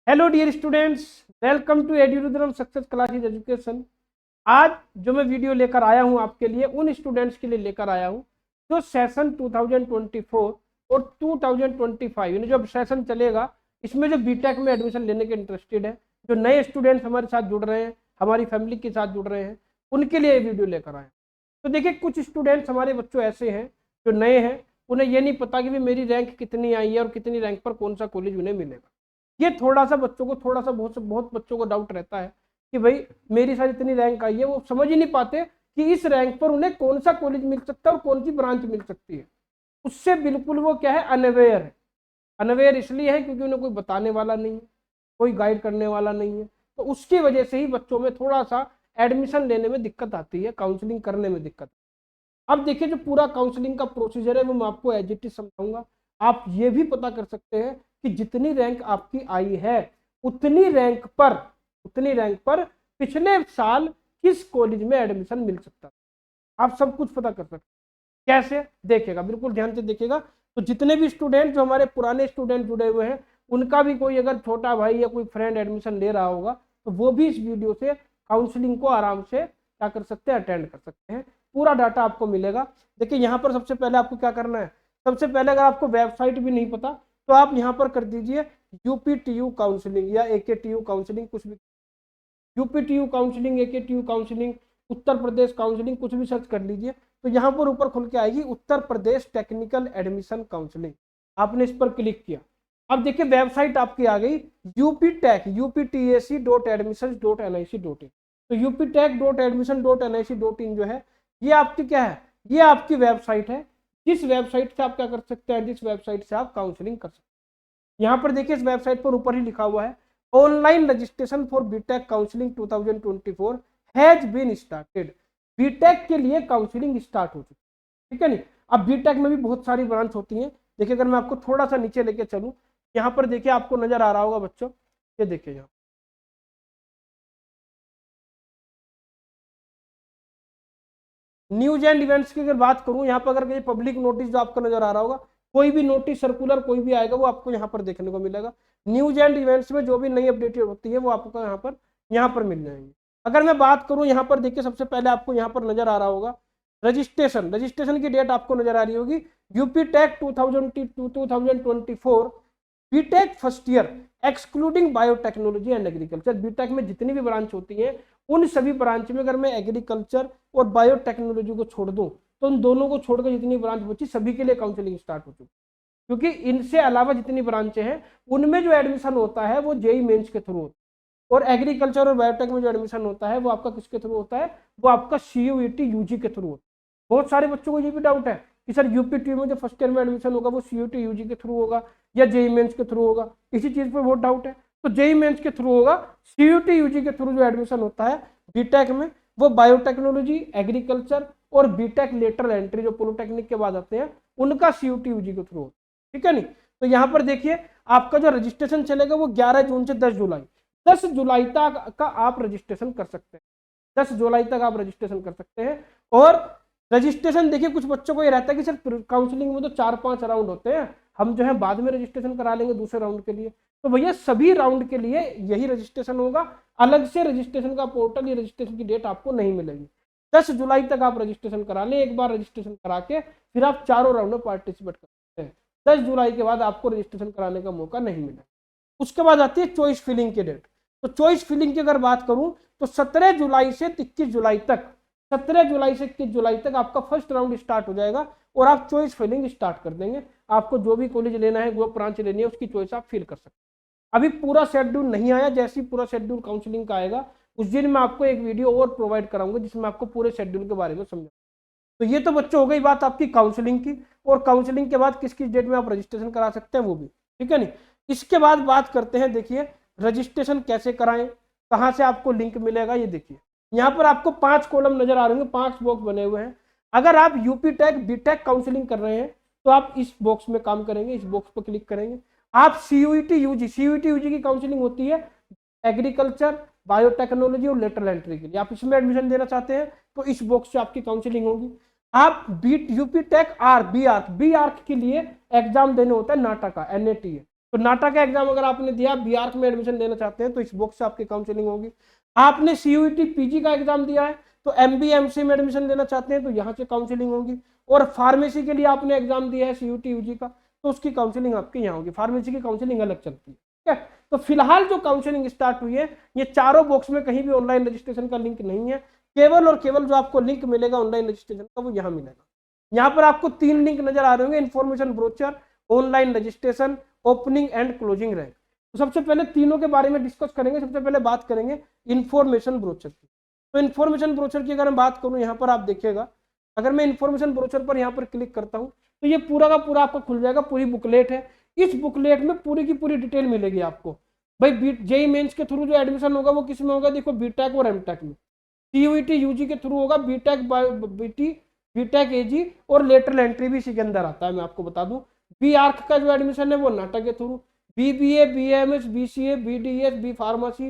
Hello dear students, welcome to Edurudram success classes education. आज जो मैं वीडियो लेकर आया हूं आपके लिए उन स्टूडेंट्स के लिए लेकर आया हूं जो सेशन 2024 और 2025 यानी जो सेशन चलेगा इसमें जो बीटेक में एडमिशन लेने के इंटरेस्टेड है, जो नए स्टूडेंट्स हमारे साथ जुड़ रहे हैं, हमारी फैमिली के साथ जुड़ रहे हैं, उनके लिए ये वीडियो लेकर आए। तो देखिए, कुछ स्टूडेंट्स हमारे बच्चों ऐसे हैं जो नए हैं, उन्हें ये नहीं पता कि मेरी रैंक कितनी आई है और कितनी रैंक पर कौन सा कॉलेज उन्हें मिलेगा। ये थोड़ा सा बच्चों को बहुत बच्चों को डाउट रहता है कि भाई मेरी शायद इतनी रैंक आई है, वो समझ ही नहीं पाते कि इस रैंक पर उन्हें कौन सा कॉलेज मिल सकता है और कौन सी ब्रांच मिल सकती है। उससे बिल्कुल वो क्या है, अनअवेयर है। अनअवेयर इसलिए है क्योंकि उन्हें कोई बताने वाला नहीं है, कोई गाइड करने वाला नहीं है। तो उसकी वजह से ही बच्चों में थोड़ा सा एडमिशन लेने में दिक्कत आती है, काउंसलिंग करने में दिक्कत। अब देखिए, जो पूरा काउंसलिंग का प्रोसीजर है वो मैं आपको एज इट इज समझाऊंगा। आप ये भी पता कर सकते हैं कि जितनी रैंक आपकी आई है उतनी रैंक पर पिछले साल किस कॉलेज में एडमिशन मिल सकता है, आप सब कुछ पता कर सकते हैं। कैसे देखिएगा, बिल्कुल ध्यान से देखिएगा। तो जितने भी स्टूडेंट जो हमारे पुराने स्टूडेंट जुड़े हुए हैं, उनका भी कोई अगर छोटा भाई या कोई फ्रेंड एडमिशन ले रहा होगा तो वो भी इस वीडियो से काउंसलिंग को आराम से क्या कर सकते हैं, अटेंड कर सकते हैं। पूरा डाटा आपको मिलेगा। देखिए, यहाँ पर सबसे पहले आपको क्या करना है, सबसे पहले अगर आपको वेबसाइट भी नहीं पता तो आप यहाँ पर कर दीजिए यूपीटीयू काउंसलिंग या एकेटीयू काउंसलिंग, कुछ भी UPTU counselling, AKTU counselling, Uttar Pradesh counselling, कुछ भी सर्च कर लीजिए तो यहाँ पर ऊपर खुल के आएगी Uttar Pradesh technical admission counselling. आपने इस पर क्लिक किया, अब देखिए वेबसाइट आपकी आ गई uptac.admissions.nic.in। तो uptac.admission.nic.in जो है ये आपकी क्या है, ये आपकी वेबसाइट है। जिस वेबसाइट से आप क्या कर सकते हैं, जिस वेबसाइट से आप काउंसलिंग कर सकते हैं। यहाँ पर देखिए, इस वेबसाइट पर ऊपर ही लिखा हुआ है online registration for BTech counselling 2024 has been started. BTech के लिए काउंसलिंग स्टार्ट हो चुकी है, ठीक है नहीं। अब बीटेक में भी बहुत सारी ब्रांच होती हैं। देखिए, अगर मैं आपको थोड़ा सा नीचे लेके चलूं, यहाँ पर देखिए आपको नजर आ रहा होगा बच्चों, ये देखिए यहाँ न्यूज एंड इवेंट्स की अगर बात करूं, यहाँ पर अगर ये पब्लिक नोटिस जो आपको नजर आ रहा होगा, कोई भी नोटिस सर्कुलर कोई भी आएगा वो आपको यहाँ पर देखने को मिलेगा। न्यूज एंड इवेंट्स में जो भी नई अपडेटेड होती है वो आपको यहाँ पर मिल जाएंगे। अगर मैं बात करूं, यहाँ पर देखिए सबसे पहले आपको यहाँ पर नजर आ रहा होगा रजिस्ट्रेशन की डेट आपको नजर आ रही होगी UPTech 2024 BTech first year excluding biotechnology and agriculture. BTech में जितनी भी ब्रांच होती है उन सभी ब्रांच में अगर मैं एग्रीकल्चर और बायोटेक्नोलॉजी को छोड़ दूं तो उन दोनों को छोड़कर जितनी ब्रांच बची सभी के लिए काउंसलिंग स्टार्ट हो चुकी, क्योंकि इनसे अलावा जितनी ब्रांचें हैं उनमें जो एडमिशन होता है वो जेई मेंस के थ्रू होता है, और एग्रीकल्चर और बायोटेक में जो एडमिशन होता है वो आपका किसके थ्रू होता है, वो आपका CUET यूजी के थ्रू होता है। बहुत सारे बच्चों को ये भी डाउट है कि सर यूपीटी में जो फर्स्ट ईयर में एडमिशन होगा वो CUET यूजी के थ्रू होगा या जेई मेंस के थ्रू होगा, इसी चीज पर बहुत डाउट है। तो जेई मेंस के थ्रू होगा। CUET यूजी के थ्रू जो एडमिशन होता है बीटेक में वो बायोटेक्नोलॉजी, एग्रीकल्चर और बीटेक लेटरल एंट्री जो पॉलिटेक्निक के बाद आते हैं उनका CUET यूजी के थ्रू होता है, ठीक है नहीं। तो यहाँ पर देखिए आपका जो रजिस्ट्रेशन चलेगा वो 11 जून से 10 जुलाई तक का आप रजिस्ट्रेशन कर सकते हैं। 10 जुलाई तक आप रजिस्ट्रेशन कर सकते हैं। और रजिस्ट्रेशन देखिए, कुछ बच्चों को ये रहता है कि सर काउंसलिंग में तो 4-5 राउंड होते हैं, हम जो है बाद में रजिस्ट्रेशन करा लेंगे दूसरे राउंड के लिए। तो भैया सभी राउंड के लिए यही रजिस्ट्रेशन होगा, अलग से रजिस्ट्रेशन का पोर्टल या रजिस्ट्रेशन की डेट आपको नहीं मिलेगी। 10 जुलाई तक आप रजिस्ट्रेशन करा लें, एक बार रजिस्ट्रेशन करा के फिर आप चारों राउंड में पार्टिसिपेट कर सकते हैं। 10 जुलाई के बाद आपको रजिस्ट्रेशन कराने का मौका नहीं मिलेगा। उसके बाद आती है चॉइस फिलिंग की डेट। तो चॉइस फिलिंग की अगर बात करूं तो 17 जुलाई से 21 जुलाई तक 17 जुलाई से 21 जुलाई तक आपका फर्स्ट राउंड स्टार्ट हो जाएगा और आप चॉइस फिलिंग स्टार्ट कर देंगे। आपको जो भी कॉलेज लेना है, वो ब्रांच लेनी है, उसकी चॉइस आप फिल कर सकते हैं। अभी पूरा शेड्यूल नहीं आया, जैसे ही पूरा शेड्यूल काउंसलिंग का आएगा उस दिन मैं आपको एक वीडियो और प्रोवाइड कराऊंगा जिसमें आपको पूरे शेड्यूल के बारे में समझा। तो ये तो बच्चों हो गई बात आपकी काउंसलिंग की, और काउंसलिंग के बाद किस किस डेट में आप रजिस्ट्रेशन करा सकते हैं वो भी, ठीक है नहीं। इसके बाद बात करते हैं, देखिए रजिस्ट्रेशन कैसे कराएं, कहाँ से आपको लिंक मिलेगा। ये देखिए यहाँ पर आपको 5 कॉलम नजर आ रहे होंगे, 5 बॉक्स बने हुए हैं। अगर आप यूपीटेक बीटेक काउंसलिंग कर रहे हैं तो आप इस बॉक्स में काम करेंगे, इस बॉक्स पर क्लिक करेंगे। आप CUET यूजी की काउंसलिंग होती है एग्रीकल्चर, बायोटेक्नोलॉजी और लेटरल एंट्री के लिए। आप इसमें एडमिशन देना चाहते हैं तो इस बॉक्स से आपकी काउंसलिंग होगी। आप यूपीटेक बी आर्क के लिए एग्जाम देने होता है नाटा का, NAT है, तो नाटा का एग्जाम अगर आपने दिया, बीआर्क में एडमिशन लेना चाहते हैं तो इस बॉक्स से आपकी काउंसलिंग होगी। आपने सीयूईटी पीजी का एग्जाम दिया है तो एमबी एमसी में एडमिशन लेना चाहते हैं तो यहाँ से काउंसलिंग होगी। और फार्मेसी के लिए आपने एग्जाम दिया है सीयूटी यूजी का तो उसकी काउंसलिंग आपकी यहाँ होगी। फार्मेसी की काउंसलिंग अलग चलती है, ठीक है। तो फिलहाल जो काउंसलिंग स्टार्ट हुई है ये चारों बॉक्स में कहीं भी ऑनलाइन रजिस्ट्रेशन का लिंक नहीं है, केवल और केवल जो आपको लिंक मिलेगा ऑनलाइन रजिस्ट्रेशन का वो यहाँ मिलेगा। यहाँ पर आपको 3 लिंक नजर आ रहे होंगे, information brochure, online registration, opening and closing rank. तो सबसे पहले तीनों के बारे में डिस्कस करेंगे। सबसे पहले बात करेंगे इन्फॉर्मेशन ब्रोचर की। तो इन्फॉर्मेशन ब्रोचर की अगर मैं बात करूं, यहाँ पर आप देखिएगा, अगर मैं इन्फॉर्मेशन ब्रोचर पर यहाँ पर क्लिक करता हूँ तो ये पूरा का पूरा आपको खुल जाएगा, पूरी बुकलेट है। इस बुकलेट में पूरी की पूरी डिटेल मिलेगी आपको। भाई जेई मेंस के थ्रू जो एडमिशन होगा वो किस में होगा, देखो बीटेक और एमटेक में। सीयूईटी यूजी के थ्रू होगा, बीटेक बीटेक एजी और लेटरल एंट्री भी इसी के अंदर आता है। मैं आपको बता दूं बी आर्क का जो एडमिशन है वो नाटक के through, BBA, BMS, BCA, BDS, B pharmacy,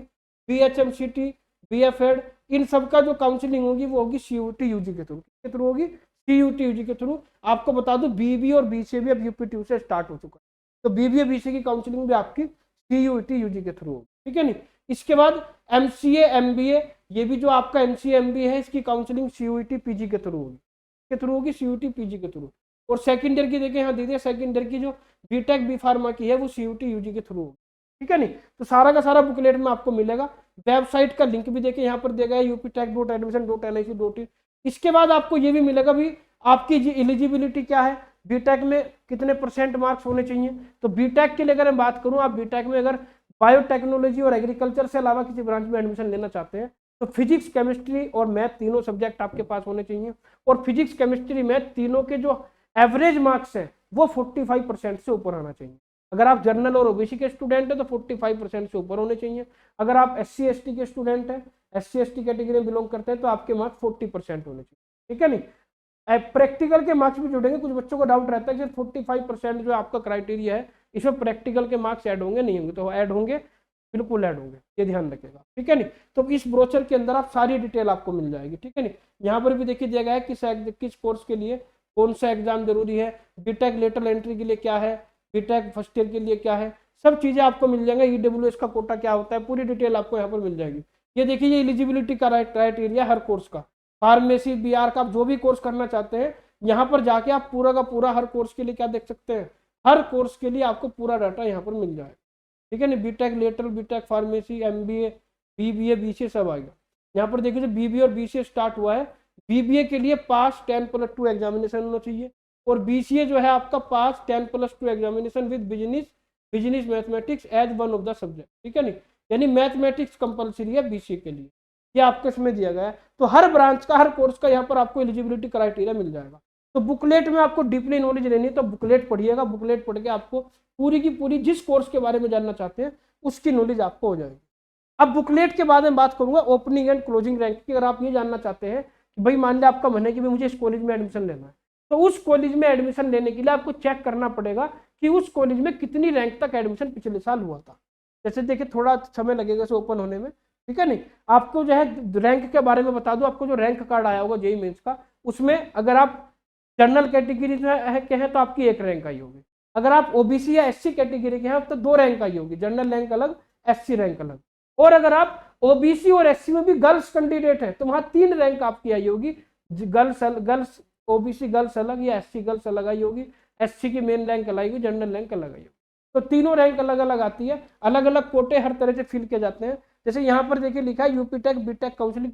BHMCT, BFAD, इन सब का जो काउंसलिंग होगी वो होगी सीयूटी यूजी के थ्रू होगी, सीयूटी यूजी के थ्रू। आपको बता दूं बीबी और बीसीए भी अब यूपीटी से स्टार्ट हो चुका है, तो बीबीए बीसीए की काउंसलिंग भी आपकी सीयूटी यूजी के थ्रू होगी, ठीक है नहीं। इसके बाद एमसीए एमबीए, ये भी जो आपका एमसीए एमबीए है इसकी काउंसलिंग सीयूटी पीजी के थ्रू होगी, सीयूटी पीजी के थ्रू। और सेकंड ईयर की देखिए यहाँ दे दिया, सेकंड ईयर की जो बीटेक बी फार्मा की है वो सीयूटी यूजी के थ्रू होगी, ठीक है नहीं। तो सारा का सारा बुकलेट में आपको मिलेगा। वेबसाइट का लिंक भी देखिए यहाँ पर देगा है uptech.admission.nic.in। इसके बाद आपको ये भी मिलेगा भी आपकी एलिजिबिलिटी क्या है, बीटेक में कितने % मार्क्स होने चाहिए। तो बीटेक के लिए अगर मैं बात करूँ, आप बीटेक में अगर बायोटेक्नोलॉजी और एग्रीकल्चर से अलावा किसी ब्रांच में एडमिशन लेना चाहते हैं तो फिजिक्स, केमिस्ट्री और मैथ तीनों सब्जेक्ट आपके पास होने चाहिए। और फिजिक्स, केमिस्ट्री, मैथ तीनों के जो एवरेज मार्क्स है वो 45% से ऊपर आना चाहिए। अगर आप जनरल और ओबीसी के स्टूडेंट हैं तो 45% से ऊपर होने चाहिए। अगर आप SC ST के स्टूडेंट हैं, SC ST कैटेगरी में बिलोंग करते हैं तो आपके मार्क्स 40% होने चाहिए, ठीक है नहीं। प्रैक्टिकल के मार्क्स भी जुड़ेंगे, कुछ बच्चों को डाउट रहता है कि 45% जो आपका क्राइटेरिया है इसमें प्रैक्टिकल के मार्क्स ऐड होंगे नहीं होंगे, तो ऐड होंगे, बिल्कुल ऐड होंगे, ये ध्यान रखेगा, ठीक है नहीं। तो इस ब्रोचर के अंदर आप सारी डिटेल आपको मिल जाएगी, ठीक है नहीं। यहाँ पर भी देखिए दिया गया है किस कोर्स के लिए कौन सा एग्जाम जरूरी है, बीटेक लेटरल एंट्री के लिए क्या है, बीटेक फर्स्ट ईयर के लिए क्या है, सब चीजें आपको मिल जाएंगे। ईडब्ल्यूएस का कोटा क्या होता है, पूरी डिटेल आपको यहाँ पर मिल जाएगी। ये देखिए ये एलिजिबिलिटी का क्राइटेरिया हर कोर्स का, फार्मेसी, बीआर का, आप जो भी कोर्स करना चाहते हैं यहाँ पर जाके आप पूरा का पूरा हर कोर्स के लिए क्या देख सकते हैं, हर कोर्स के लिए आपको पूरा डाटा यहाँ पर मिल जाएगा, ठीक है नहीं। BTech lateral, BTech pharmacy, MBA, BBA, BCA सब आएगा। यहाँ पर देखिए बीबीए और बीसीए स्टार्ट हुआ है, बीबीए के लिए पास 10+2 एग्जामिनेशन होना चाहिए और बीसीए जो है आपका pass 10+2 examination with business mathematics as one of the subject, ठीक है नहीं। यानी मैथमेटिक्स कंपलसरी है बीसीए के लिए, ये आपके इसमें दिया गया है। तो हर ब्रांच का, हर कोर्स का यहाँ पर आपको एलिजिबिलिटी क्राइटेरिया मिल जाएगा। तो बुकलेट में आपको डीपली नॉलेज लेनी है तो बुकलेट पढ़िएगा, बुकलेट पढ़ के आपको पूरी की पूरी जिस कोर्स के बारे में जानना चाहते हैं उसकी नॉलेज आपको हो जाएगी। अब बुकलेट के बाद में बात करूंगा ओपनिंग एंड क्लोजिंग रैंक की। अगर आप ये जानना चाहते हैं कि भाई मान लिया आपका मन है कि भाई मुझे इस कॉलेज में एडमिशन लेना है, तो उस कॉलेज में एडमिशन लेने के लिए आपको चेक करना पड़ेगा कि उस कॉलेज में कितनी रैंक तक एडमिशन पिछले साल हुआ था। जैसे देखिए थोड़ा समय लगेगा इसे ओपन होने में, ठीक है नहीं। आपको जो है रैंक के बारे में बता दूं, आपको जो रैंक कार्ड आया होगा जेईई मेंस का, उसमें अगर आप जनरल कैटेगरी के हैं तो आपकी 1 रैंक आई होगी, अगर आप ओबीसी या एससी कैटेगरी के हैं तो 2 रैंक आई होगी, जनरल रैंक अलग, एससी रैंक अलग। और अगर आप ओबीसी और एससी में भी गर्ल्स कैंडिडेट है तो वहां 3 रैंक आपकी आई होगी, गर्ल्स ओबीसी गर्ल्स अलग या एससी गर्ल्स अलग आई होगी, एससी की मेन रैंक अलग आई, जनरल रैंक अलग आई होगी। तो तीनों रैंक अलग अलग आती है, अलग अलग कोटे हर तरह से फिल किए जाते हैं। जैसे यहाँ पर देखिए लिखा है यूपीटेक बीटेक काउंसलिंग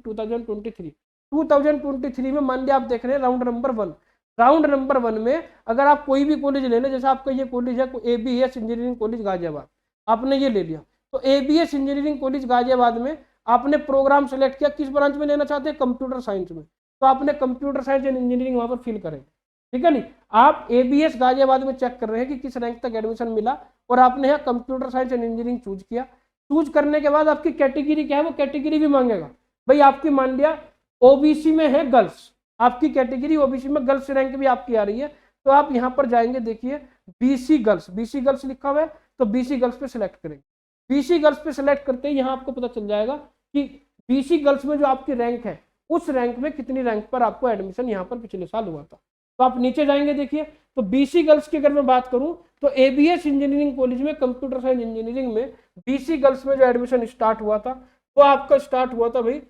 2023 में मान लिया आप देख रहे हैं राउंड नंबर 1, राउंड नंबर 1 में अगर आप कोई भी कॉलेज ले लें, जैसे आपका ये कॉलेज है एबीएस इंजीनियरिंग कॉलेज गाजियाबाद, आपने ये ले लिया, तो एबीएस इंजीनियरिंग कॉलेज गाजियाबाद में आपने प्रोग्राम सेलेक्ट किया, किस ब्रांच में लेना चाहते हैं, कंप्यूटर साइंस में, तो आपने कंप्यूटर साइंस एंड इंजीनियरिंग वहां पर फिल करेंगे, ठीक है नहीं। आप एबीएस गाजियाबाद में चेक कर रहे हैं कि किस रैंक तक एडमिशन मिला और आपने यहाँ computer science and engineering choose किया। चूज करने के बाद आपकी कैटेगरी क्या है, वो कैटेगरी भी मांगेगा। भाई आपकी मान लिया ओबीसी में है गर्ल्स, आपकी कैटेगरी ओबीसी में गर्ल्स रैंक भी आपकी आ रही है, तो आप यहाँ पर जाएंगे, देखिए बीसी गर्ल्स लिखा हुआ है, तो बीसी गर्ल्स पे सिलेक्ट करेंगे। बीसी गर्ल्स पे सिलेक्ट करते ही यहाँ आपको पता चल जाएगा कि बीसी गर्ल्स में जो आपकी रैंक है उस रैंक में कितनी रैंक पर आपको एडमिशन यहाँ पर पिछले साल हुआ था। तो आप नीचे जाएंगे, देखिए तो बीसी गर्ल्स की अगर मैं बात करूं तो एबीएस इंजीनियरिंग कॉलेज में कंप्यूटर साइंस इंजीनियरिंग में बीसी गर्ल्स में जो एडमिशन स्टार्ट हुआ था वो आपका स्टार्ट हुआ था भाई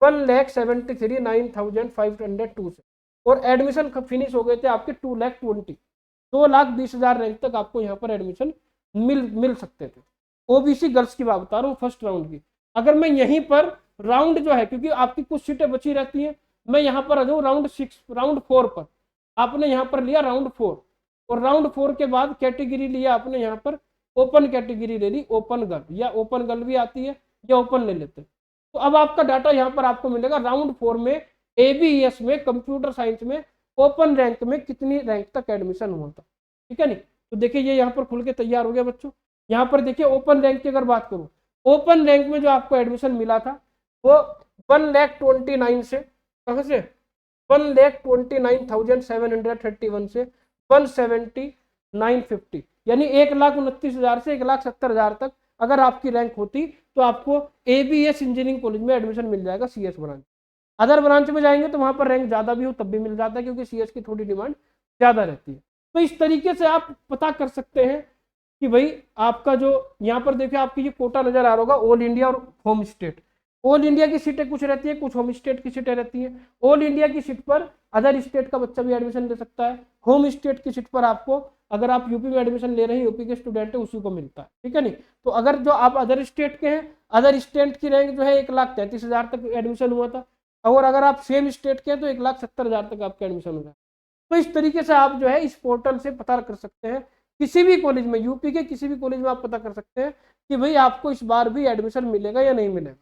1,73,9,502 से, और एडमिशन फिनिश हो गए थे आपके 2,20,2,20,000 रैंक तक आपको यहाँ पर एडमिशन मिल सकते थे। ओबीसी गर्ल्स की बात बता रहा हूँ फर्स्ट राउंड की। अगर मैं यहीं पर राउंड जो है, क्योंकि आपकी कुछ सीटें बची रहती हैं, मैं यहाँ पर आ जाऊँ राउंड 4 पर, आपने यहाँ पर लिया राउंड 4, और राउंड 4 के बाद कैटेगरी लिया आपने यहाँ पर ओपन कैटेगरी ले ली, ओपन गर्ल, या ओपन गर्ल भी आती है या ओपन ले लेते हैं। तो अब आपका डाटा यहाँ पर आपको मिलेगा राउंड 4 में एबीएस में कंप्यूटर साइंस में ओपन रैंक में कितनी रैंक तक एडमिशन हुआ था, ठीक है नहीं। तो देखिए ये यहाँ पर खुल के तैयार हो गया बच्चों। यहाँ पर देखिए ओपन रैंक की अगर बात करूँ, ओपन रैंक में जो आपको एडमिशन मिला था वो 1,29,000 से, कहाँ से 1,29,731 से 1,79,50, यानी 1,29,000 से 1,70,000 तक अगर आपकी रैंक होती तो आपको एबीएस इंजीनियरिंग कॉलेज में एडमिशन मिल जाएगा सीएस ब्रांच। अदर ब्रांच में जाएंगे तो वहां पर रैंक ज्यादा भी हो तब भी मिल जाता है, क्योंकि सीएस की थोड़ी डिमांड ज्यादा रहती है। तो इस तरीके से आप पता कर सकते हैं कि भाई आपका जो यहाँ पर देखिए आपकी ये कोटा नजर आ रहा होगा, ऑल इंडिया और होम स्टेट। ऑल इंडिया की सीटें कुछ रहती है, कुछ होम स्टेट की सीटें रहती हैं। ऑल इंडिया की सीट पर अदर स्टेट का बच्चा भी एडमिशन ले सकता है, होम स्टेट की सीट पर आपको, अगर आप यूपी में एडमिशन ले रहे हैं, यूपी के स्टूडेंट है, उसी को मिलता है, ठीक है नहीं। तो अगर जो आप अदर स्टेट के हैं, अदर स्टेट की रैंक जो है 1,33,000 तक एडमिशन हुआ था, और अगर आप सेम स्टेट के हैं तो 1,70,000 तक आपका एडमिशन हो जाए। तो इस तरीके से आप जो है इस पोर्टल से पता कर सकते हैं, किसी भी कॉलेज में, यूपी के किसी भी कॉलेज में आप पता कर सकते हैं कि भाई आपको इस बार भी एडमिशन मिलेगा या नहीं मिलेगा,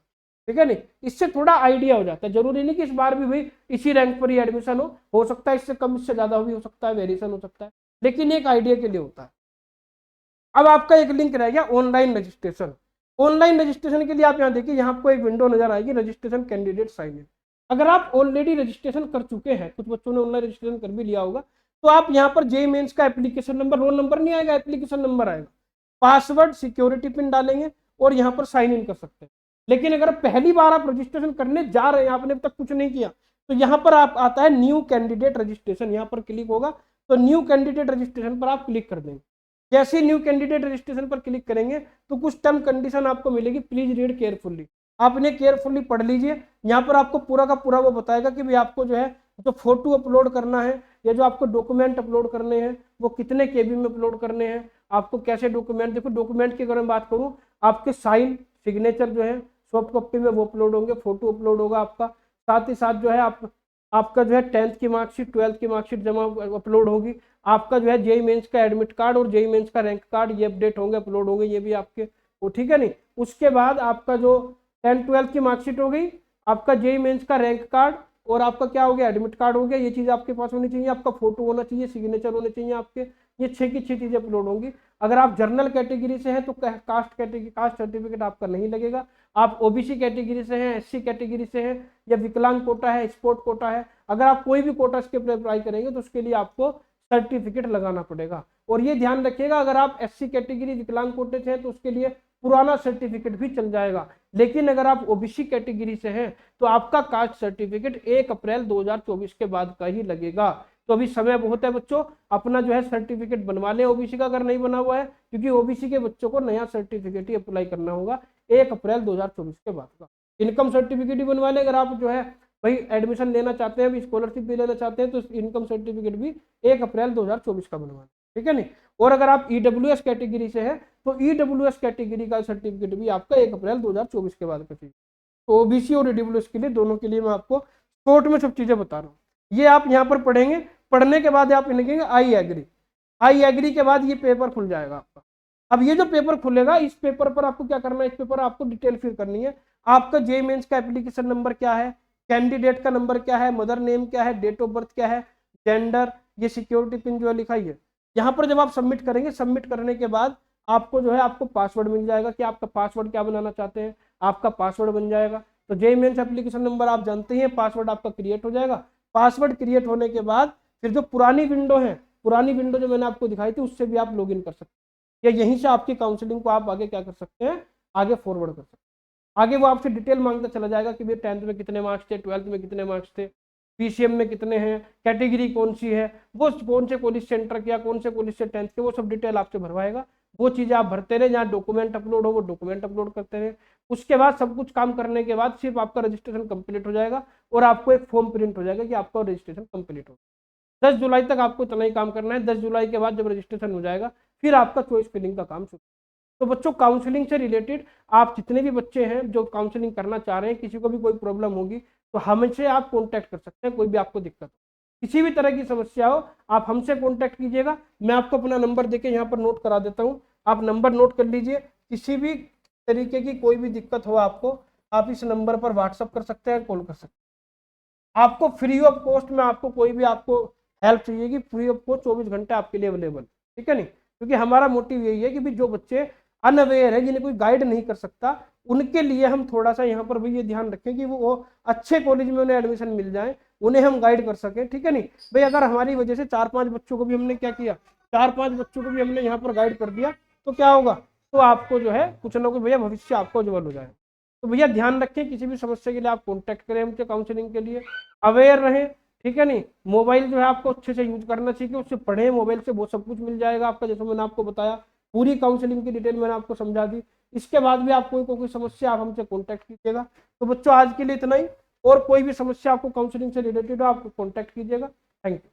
ठीक है नहीं। इससे थोड़ा आइडिया हो जाता है, जरूरी नहीं कि इस बार भी भाई इसी रैंक पर ही एडमिशन हो सकता है इससे कम, इससे ज्यादा भी हो सकता है, वेरिएशन हो सकता है, लेकिन एक आइडिया के लिए होता है। अब आपका एक लिंक रह गया ऑनलाइन रजिस्ट्रेशन। ऑनलाइन रजिस्ट्रेशन के लिए आप यहाँ देखिए, यहाँ आपको एक विंडो नजर आएगी, रजिस्ट्रेशन कैंडिडेट साइन इन। अगर आप ऑलरेडी रजिस्ट्रेशन कर चुके हैं, कुछ बच्चों ने ऑनलाइन रजिस्ट्रेशन कर भी लिया होगा, तो आप यहाँ पर जेईई मेंस का एप्लीकेशन नंबर, रोल नंबर नहीं आएगा, एप्लीकेशन नंबर आएगा, पासवर्ड सिक्योरिटी पिन डालेंगे और यहाँ पर साइन इन कर सकते हैं। लेकिन अगर पहली बार आप रजिस्ट्रेशन करने जा रहे हैं, आपने अब तक कुछ नहीं किया, तो यहाँ पर आप आता है न्यू कैंडिडेट रजिस्ट्रेशन, यहाँ पर क्लिक होगा, तो न्यू कैंडिडेट रजिस्ट्रेशन पर आप क्लिक कर देंगे। जैसे न्यू कैंडिडेट रजिस्ट्रेशन पर क्लिक करेंगे तो कुछ टर्म कंडीशन आपको मिलेगी, प्लीज रीड केयरफुल्ली, आप इन्हें केयरफुल्ली पढ़ लीजिए। यहाँ पर आपको पूरा का पूरा वो बताएगा कि भाई आपको जो है जो फोटो अपलोड करना है या जो आपको डॉक्यूमेंट अपलोड करने हैं वो कितने केबी में अपलोड करने हैं, आपको कैसे डॉक्यूमेंट, देखो डॉक्यूमेंट की अगर मैं बात करूँ, आपके साइन सिग्नेचर जो है सॉफ्ट कॉपी में वो अपलोड होंगे, फोटो अपलोड होगा आपका, साथ ही साथ जो है आपका जो है 10th की मार्कशीट, 12th की मार्कशीट जमा अपलोड होगी, आपका जो है जेईई मेंस का एडमिट कार्ड और जेईई मेंस का रैंक कार्ड, ये अपडेट होंगे, अपलोड होंगे, ये भी आपके वो, ठीक है नहीं। उसके बाद आपका जो 10th 12th की मार्कशीट हो गई, आपका जेईई मेंस का रैंक कार्ड और आपका क्या हो गया, एडमिट कार्ड हो गया, ये चीज आपके पास होनी चाहिए, आपका फोटो होना चाहिए, सिग्नेचर होने चाहिए आपके, ये 6 की 6 चीजें अपलोड होंगी। अगर आप जर्नल कैटेगरी से हैं तो कास्ट सर्टिफिकेट आपका नहीं लगेगा, आप ओबीसी कैटेगरी से हैं, एससी कैटेगरी से हैं, या विकलांग कोटा है, स्पोर्ट कोटा है, अगर आप कोई भी कोटा के अप्लाई करेंगे तो उसके लिए आपको सर्टिफिकेट लगाना पड़ेगा। और ये ध्यान रखिएगा, अगर आप एससी कैटेगरी विकलांग कोटे से हैं तो उसके लिए पुराना सर्टिफिकेट भी चल जाएगा, लेकिन अगर आप ओबीसी कैटेगरी से हैं तो आपका कास्ट सर्टिफिकेट 1 अप्रैल 2024 के बाद का ही लगेगा। तो अभी समय बहुत है बच्चों, अपना जो है सर्टिफिकेट बनवा लें ओबीसी का अगर नहीं बना हुआ है, क्योंकि ओबीसी के बच्चों को नया सर्टिफिकेट ही अप्लाई करना होगा 1 अप्रैल 2024 के बाद का। इनकम सर्टिफिकेट भी बनवा लें, अगर आप जो है भाई एडमिशन लेना चाहते हैं, स्कॉलरशिप भी लेना चाहते हैं, तो इनकम सर्टिफिकेट भी 1 अप्रैल 2024 का बनवाना, ठीक है नहीं। और अगर आप ईडब्ल्यूएस कैटेगरी से हैं तो ईडब्ल्यूएस कैटेगरी का सर्टिफिकेट भी आपका 1 अप्रैल 2024 के बाद का चाहिए। तो ओबीसी और ईडब्ल्यूएस के लिए, दोनों के लिए मैं आपको शॉर्ट में सब चीजें बता रहा हूँ, ये आप यहाँ पर पढ़ेंगे। पढ़ने के बाद आप लिखेंगे आई एग्री, आई एग्री के बाद ये पेपर खुल जाएगा आपका। अब ये जो पेपर खुलेगा, इस पेपर पर आपको क्या करना है, इस पेपर आपको डिटेल फिल करनी है, आपका जेईई मेंस का एप्लीकेशन नंबर क्या है, कैंडिडेट का नंबर क्या है, मदर नेम क्या है, डेट ऑफ बर्थ क्या है, जेंडर, ये सिक्योरिटी पिन जो है लिखा है। यहाँ पर जब आप सबमिट करेंगे, सबमिट करने के बाद आपको जो है आपको पासवर्ड मिल जाएगा कि आपका पासवर्ड क्या बनाना चाहते हैं, आपका पासवर्ड बन जाएगा। तो जेईई मेंस एप्लीकेशन नंबर आप जानते हैं, पासवर्ड आपका क्रिएट हो जाएगा। पासवर्ड क्रिएट होने के बाद फिर जो पुरानी विंडो है, पुरानी विंडो जो मैंने आपको दिखाई थी, उससे भी आप लॉग इन कर सकते हैं, या यहीं से आपकी काउंसलिंग को आप आगे क्या कर सकते हैं, आगे फॉरवर्ड कर सकते हैं। आगे वो आपसे डिटेल मांगता चला जाएगा कि भाई 10th में कितने मार्क्स थे, 12th में कितने मार्क्स थे, पीसीएम में कितने हैं, कैटेगरी कौन सी है, वो कौन से कॉलेज सेंटर के या कौन से कॉलेज से 10th के, वो सब डिटेल आपसे भरवाएगा। वो चीज़ें आप भरते रहे, जहाँ डॉक्यूमेंट अपलोड हो वो डॉक्यूमेंट अपलोड करते रहे। उसके बाद सब कुछ काम करने के बाद सिर्फ आपका रजिस्ट्रेशन कंप्लीट हो जाएगा और आपको एक फॉर्म प्रिंट हो जाएगा कि आपका रजिस्ट्रेशन कंप्लीट हो। 10 जुलाई तक आपको इतना ही काम करना है। 10 जुलाई के बाद जब रजिस्ट्रेशन हो जाएगा फिर आपका चॉइस फिलिंग का काम शुरू। तो बच्चों, काउंसलिंग से रिलेटेड आप जितने भी बच्चे हैं जो काउंसलिंग करना चाह रहे हैं, किसी को भी कोई प्रॉब्लम होगी तो हमसे आप कॉन्टैक्ट कर सकते हैं। कोई भी आपको दिक्कत हो, किसी भी तरह की समस्या हो, आप हमसे कॉन्टैक्ट कीजिएगा। मैं आपको अपना नंबर देके यहाँ पर नोट करा देता हूँ, आप नंबर नोट कर लीजिए। किसी भी तरीके की कोई भी दिक्कत हो आपको, आप इस नंबर पर व्हाट्सअप कर सकते हैं, कॉल कर सकते हैं। आपको फ्री ऑफ कॉस्ट में आपको कोई भी आपको हेल्प चाहिए कि फ्री ऑफ कॉस्ट 24 घंटे आपके लिए अवेलेबल, ठीक है नहीं। क्योंकि हमारा मोटिव यही है कि भी जो बच्चे अनअवेयर है, जिन्हें कोई गाइड नहीं कर सकता, उनके लिए हम थोड़ा सा यहाँ पर भी ये ध्यान रखें कि वो अच्छे कॉलेज में उन्हें एडमिशन मिल जाए, उन्हें हम गाइड कर सकें, ठीक है नहीं भाई। अगर हमारी वजह से 4-5 बच्चों को भी हमने क्या किया, 4-5 बच्चों को भी हमने यहाँ पर गाइड कर दिया, तो क्या होगा, तो आपको जो है कुछ ना कुछ भैया भविष्य आपको उज्जवल हो जाए। तो भैया ध्यान रखें, किसी भी समस्या के लिए आप कॉन्टैक्ट करें हमसे काउंसलिंग के लिए। अवेयर रहें, ठीक है नहीं। मोबाइल जो है आपको अच्छे से यूज करना चाहिए, उससे पढ़ें, मोबाइल से बहुत सब कुछ मिल जाएगा आपका, जैसे मैंने आपको बताया पूरी काउंसलिंग की डिटेल मैंने आपको समझा दी। इसके बाद भी आपको कोई समस्या आप हमसे कॉन्टैक्ट कीजिएगा। तो बच्चों, आज के लिए इतना ही, और कोई भी समस्या आपको काउंसलिंग से रिलेटेड हो आप कॉन्टैक्ट कीजिएगा। Thank you.